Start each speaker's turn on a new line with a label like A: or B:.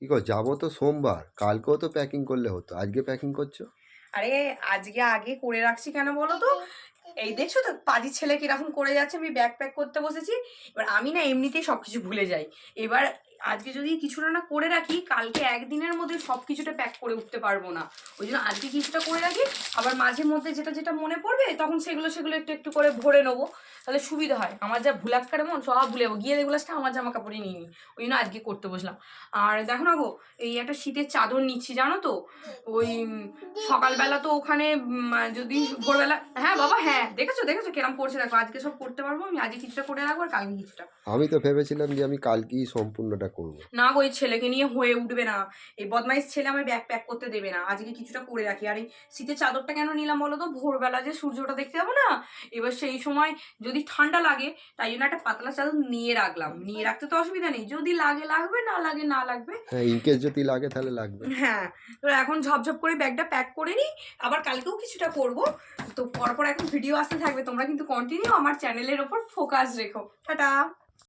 A: কি গো, যাবো তো সোমবার, কালকেও তো প্যাকিং করলে হতো, আজকে প্যাকিং করছো?
B: আরে আজকে আগে করে রাখছি কেন বলো তো? এই দেখছো তো পাজির ছেলে কিরকম করে যাচ্ছে, আমি ব্যাগ প্যাক করতে বসেছি। এবার আমি না এমনিতেই সবকিছু ভুলে যাই। এবার আজকে যদি কিছুটা না করে রাখি, কালকে একদিনের মধ্যে সব কিছুটা প্যাক করে উঠতে পারবো না। ওই জন্য আজকে কিছুটা করে রাখি, আবার মাঝে মধ্যে যেটা যেটা মনে পড়বে তখন সেগুলো সেগুলো একটু একটু করে ভরে নেবো। তাহলে সুবিধা হয়। আমার যা ভুলাক্কার মন, সব ভুলে যাবো, গিয়ে দেখবো লাস্টে আমার জামা কাপড়ই নিয়ে নিই। ওই জন্য আজকে করতে বসলাম। আর দেখো না গো, এই একটা শীতের চাদর নিচ্ছি জানো তো। ওই সকালবেলা তো ওখানে যদি ভোরবেলা, হ্যাঁ বাবা হ্যাঁ, দেখেছো দেখেছো কেরম করছে দেখো। আজকে সব করতে পারবো আমি, আজকে কিছুটা করে রাখবো আর কালকে কিছুটা।
A: আমি তো ভেবেছিলাম যে আমি কালকেই সম্পূর্ণটা করব।
B: না গো, এই ছেলেকে নিয়ে হয়ে উঠবে না। এই বদমাইশ ছেলে আমার ব্যাগ প্যাক করতে দেবে না। আজকে কিছুটা করে রাখি। আর এই শীতের চাদরটা কেন নিলাম বলো তো? ভোরবেলা যে সূর্যটা দেখতে যাবো না, এবার সেই সময় যদি ঠান্ডা লাগে, তাই জন্য একটা পাতলা চাদর নিয়ে রাখলাম। নিয়ে রাখতে তো অসুবিধা নেই, যদি লাগে লাগবে, না লাগে না লাগবে।
A: হ্যাঁ, ইনকেস যদি লাগে তাহলে লাগবে।
B: হ্যাঁ, তো এখন ঝপঝপ করে ব্যাগটা প্যাক করে নিই। আবার কালকেও কিছুটা করব। তো পরপর এখন ভিডিও আসতে থাকবে, তোমরা কিন্তু কন্টিনিউ আমার চ্যানেলের ওপর ফোকাস রেখো। টাটা।